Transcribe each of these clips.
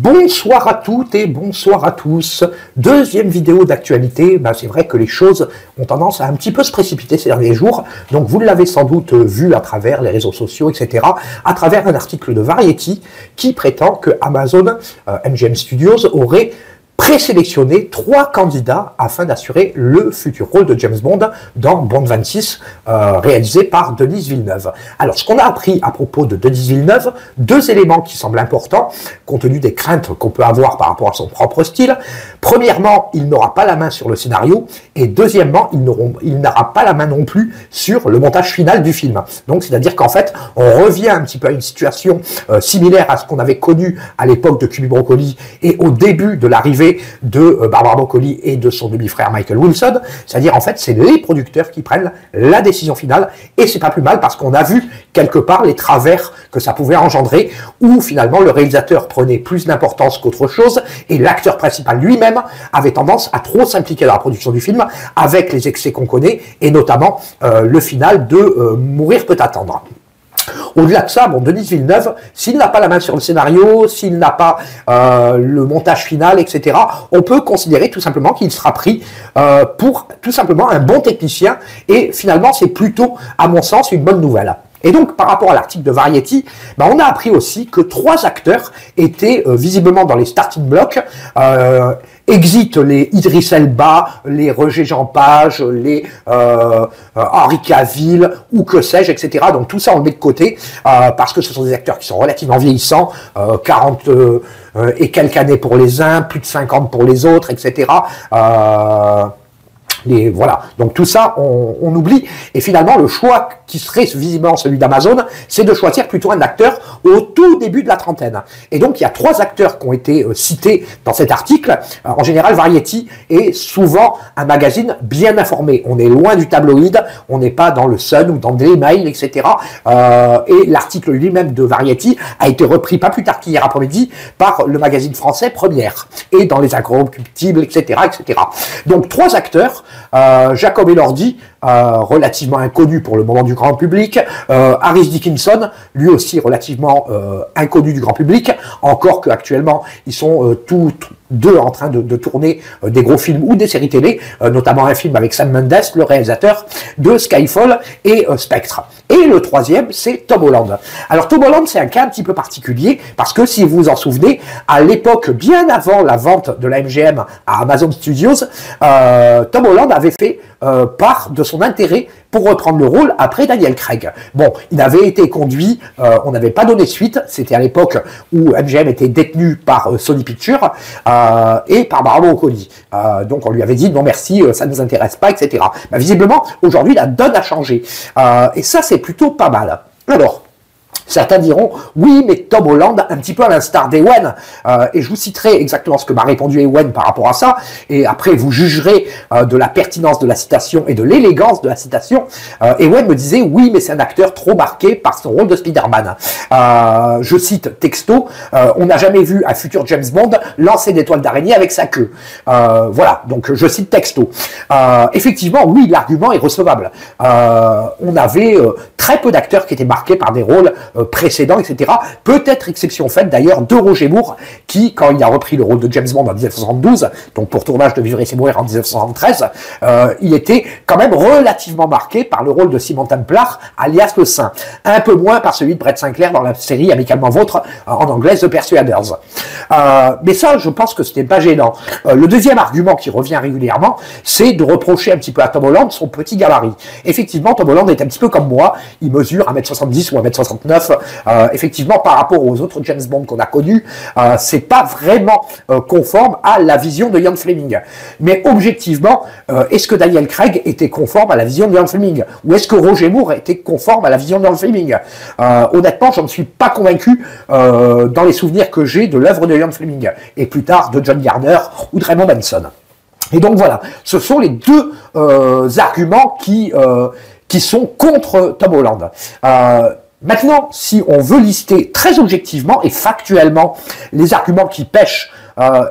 Bonsoir à toutes et bonsoir à tous. Deuxième vidéo d'actualité. C'est vrai que les choses ont tendance à un petit peu se précipiter ces derniers jours. Donc vous l'avez sans doute vu à travers les réseaux sociaux, etc. À travers un article de Variety qui prétend que Amazon MGM Studios aurait présélectionner 3 candidats afin d'assurer le futur rôle de James Bond dans Bond 26, réalisé par Denis Villeneuve. Alors, ce qu'on a appris à propos de Denis Villeneuve, 2 éléments qui semblent importants, compte tenu des craintes qu'on peut avoir par rapport à son propre style. Premièrement, il n'aura pas la main sur le scénario, et deuxièmement, il n'aura pas la main non plus sur le montage final du film. Donc, c'est-à-dire qu'en fait, on revient un petit peu à une situation similaire à ce qu'on avait connu à l'époque de Cubby Broccoli et au début de l'arrivée de Barbara Broccoli et de son demi-frère Michael Wilson, c'est-à-dire en fait c'est les producteurs qui prennent la décision finale, et c'est pas plus mal parce qu'on a vu quelque part les travers que ça pouvait engendrer, où finalement le réalisateur prenait plus d'importance qu'autre chose, et l'acteur principal lui-même avait tendance à trop s'impliquer dans la production du film, avec les excès qu'on connaît, et notamment le final de Mourir peut attendre. Au-delà de ça, Denis Villeneuve, s'il n'a pas la main sur le scénario, s'il n'a pas le montage final, etc., on peut considérer tout simplement qu'il sera pris pour tout simplement un bon technicien, et finalement c'est plutôt, à mon sens, une bonne nouvelle. Et donc, par rapport à l'article de Variety, on a appris aussi que 3 acteurs étaient visiblement dans les starting blocks. Exit les Idriss Elba, les Roger Jean Page, les Henry Cavill, ou que sais-je, etc. Donc tout ça on le met de côté, parce que ce sont des acteurs qui sont relativement vieillissants, 40 et quelques années pour les uns, plus de 50 pour les autres, etc. Voilà, donc tout ça on oublie, et finalement le choix qui serait visiblement celui d'Amazon, c'est de choisir plutôt un acteur au tout début de la trentaine. Et donc il y a 3 acteurs qui ont été cités dans cet article. En général, Variety est souvent un magazine bien informé, on est loin du tabloïd, on n'est pas dans le Sun ou dans Daily Mail, etc. Et l'article lui-même de Variety a été repris pas plus tard qu'hier après-midi par le magazine français Première, et dans les Incorruptibles, etc., etc. Donc 3 acteurs, Jacob Elordi, relativement inconnu pour le moment du grand public, Harris Dickinson, lui aussi relativement inconnu du grand public, encore qu'actuellement ils sont tous 2 en train de tourner des gros films ou des séries télé, notamment un film avec Sam Mendes, le réalisateur de Skyfall et Spectre. Et le 3e, c'est Tom Holland. Alors Tom Holland, c'est un cas un petit peu particulier, parce que si vous vous en souvenez, à l'époque, bien avant la vente de la MGM à Amazon Studios, Tom Holland avait fait part de son intérêt pour reprendre le rôle après Daniel Craig. Bon, il avait été conduit, on n'avait pas donné suite, c'était à l'époque où MGM était détenu par Sony Pictures et par Barbara Broccoli. Donc on lui avait dit non merci, ça ne nous intéresse pas, etc. Visiblement, aujourd'hui, la donne a changé. Et ça, c'est plutôt pas mal. Alors, certains diront, oui, mais Tom Holland, un petit peu à l'instar d'Ewen, et je vous citerai exactement ce que m'a répondu Ewen par rapport à ça, et après vous jugerez de la pertinence de la citation et de l'élégance de la citation. Ewen me disait, oui, mais c'est un acteur trop marqué par son rôle de Spider-Man. Je cite texto, on n'a jamais vu un futur James Bond lancer des toiles d'araignée avec sa queue. Voilà, donc je cite texto. Effectivement, oui, l'argument est recevable. On avait très peu d'acteurs qui étaient marqués par des rôles précédents, etc. Peut-être exception faite d'ailleurs de Roger Moore, qui, quand il a repris le rôle de James Bond en 1972, donc pour tournage de Vivre et c'est mourir en 1973, il était quand même relativement marqué par le rôle de Simon Templar, alias le Saint. Un peu moins par celui de Brett Sinclair dans la série Amicalement Vôtre, en anglais The Persuaders. Mais ça, je pense que ce n'est pas gênant. Le deuxième argument qui revient régulièrement, c'est de reprocher un petit peu à Tom Holland son petit gabarit. Effectivement, Tom Holland est un petit peu comme moi, il mesure 1m70 ou 1m69. Effectivement, par rapport aux autres James Bond qu'on a connus, c'est pas vraiment conforme à la vision de Ian Fleming. Mais objectivement, est-ce que Daniel Craig était conforme à la vision de Ian Fleming? Ou est-ce que Roger Moore était conforme à la vision de Ian Fleming? Honnêtement, je ne suis pas convaincu dans les souvenirs que j'ai de l'œuvre de Ian Fleming, et plus tard de John Garner ou de Raymond Benson. Et donc voilà, ce sont les 2 arguments qui sont contre Tom Holland. Maintenant, si on veut lister très objectivement et factuellement les arguments qui pêchent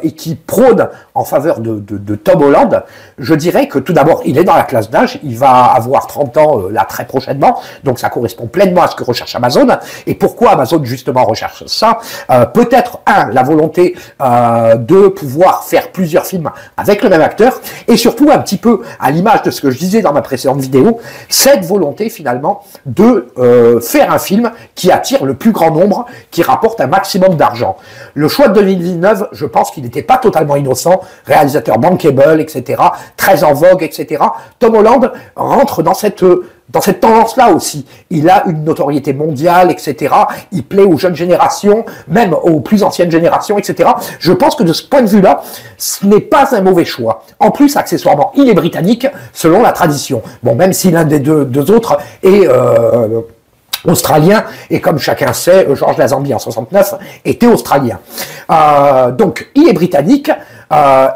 et qui prône en faveur de Tom Holland, je dirais que tout d'abord, il est dans la classe d'âge, il va avoir 30 ans là très prochainement, donc ça correspond pleinement à ce que recherche Amazon. Et pourquoi Amazon justement recherche ça? Peut-être, la volonté de pouvoir faire plusieurs films avec le même acteur, et surtout un petit peu à l'image de ce que je disais dans ma précédente vidéo, cette volonté finalement de faire un film qui attire le plus grand nombre, qui rapporte un maximum d'argent. Le choix de Denis Villeneuve, je pense qu'il n'était pas totalement innocent, réalisateur bankable, etc., très en vogue, etc. Tom Holland rentre dans cette tendance-là aussi. Il a une notoriété mondiale, etc. Il plaît aux jeunes générations, même aux plus anciennes générations, etc. Je pense que de ce point de vue-là, ce n'est pas un mauvais choix. En plus, accessoirement, il est britannique, selon la tradition. Bon, même si l'un des deux autres est australien, et comme chacun sait, Georges Lazenby en 69 était australien. Donc, il est britannique,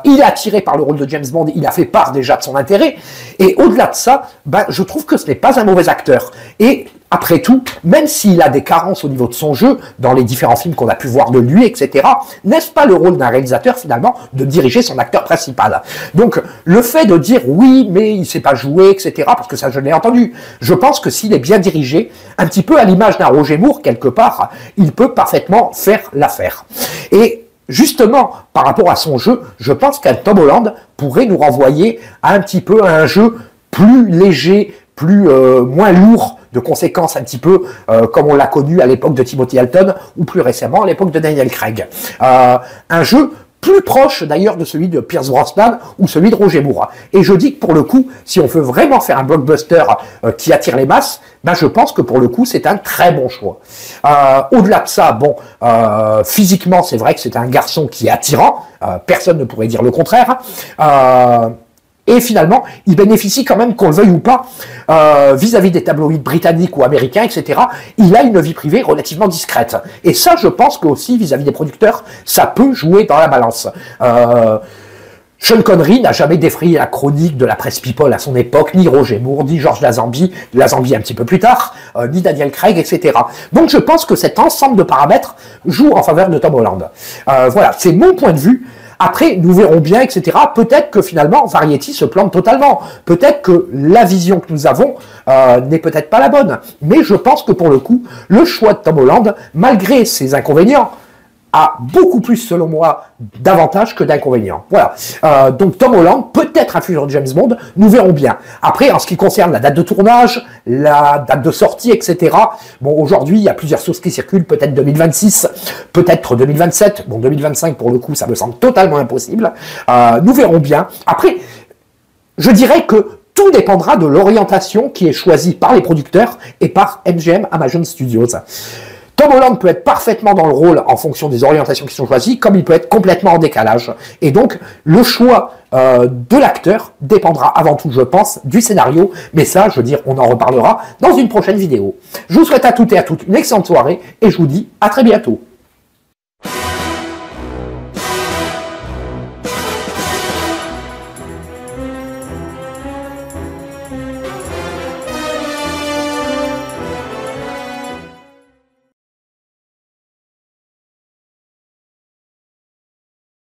il est attiré par le rôle de James Bond, il a fait part déjà de son intérêt, et au-delà de ça, je trouve que ce n'est pas un mauvais acteur. Et après tout, même s'il a des carences au niveau de son jeu, dans les différents films qu'on a pu voir de lui, etc., n'est-ce pas le rôle d'un réalisateur, finalement, de diriger son acteur principal? Donc, le fait de dire, oui, mais il ne sait pas jouer, etc., parce que ça, je l'ai entendu, je pense que s'il est bien dirigé, un petit peu à l'image d'un Roger Moore, quelque part, il peut parfaitement faire l'affaire. Et justement, par rapport à son jeu, je pense qu'un Tom Holland pourrait nous renvoyer un petit peu à un jeu plus léger, moins lourd de conséquences, un petit peu comme on l'a connu à l'époque de Timothy Dalton ou plus récemment à l'époque de Daniel Craig. Un jeu plus proche d'ailleurs de celui de Pierce Brosnan ou celui de Roger Moore. Et je dis que pour le coup, si on veut vraiment faire un blockbuster qui attire les masses, je pense que pour le coup, c'est un très bon choix. Au-delà de ça, bon, physiquement, c'est vrai que c'est un garçon qui est attirant, personne ne pourrait dire le contraire. Et finalement, il bénéficie quand même, qu'on le veuille ou pas, vis-à-vis des tabloïds britanniques ou américains, etc., il a une vie privée relativement discrète. Et ça, je pense que aussi, vis-à-vis des producteurs, ça peut jouer dans la balance. Sean Connery n'a jamais défrayé la chronique de la presse people à son époque, ni Roger Moore, ni Georges Lazenby un petit peu plus tard, ni Daniel Craig, etc. Donc je pense que cet ensemble de paramètres joue en faveur de Tom Holland. Voilà, c'est mon point de vue. Après, nous verrons bien, etc. Peut-être que finalement, Variety se plante totalement. Peut-être que la vision que nous avons n'est peut-être pas la bonne. Mais je pense que pour le coup, le choix de Tom Holland, malgré ses inconvénients, a beaucoup plus, selon moi, d'avantages que d'inconvénients. Voilà. Donc Tom Holland, peut-être un futur James Bond, nous verrons bien. Après, en ce qui concerne la date de tournage, la date de sortie, etc., bon, aujourd'hui, il y a plusieurs sources qui circulent, peut-être 2026, peut-être 2027, bon, 2025, pour le coup, ça me semble totalement impossible. Nous verrons bien. Après, je dirais que tout dépendra de l'orientation qui est choisie par les producteurs et par MGM Amazon Studios. Tom Holland peut être parfaitement dans le rôle en fonction des orientations qui sont choisies, comme il peut être complètement en décalage. Et donc, le choix de l'acteur dépendra avant tout, je pense, du scénario. Mais ça, je veux dire, on en reparlera dans une prochaine vidéo. Je vous souhaite à toutes et à toutes une excellente soirée et je vous dis à très bientôt.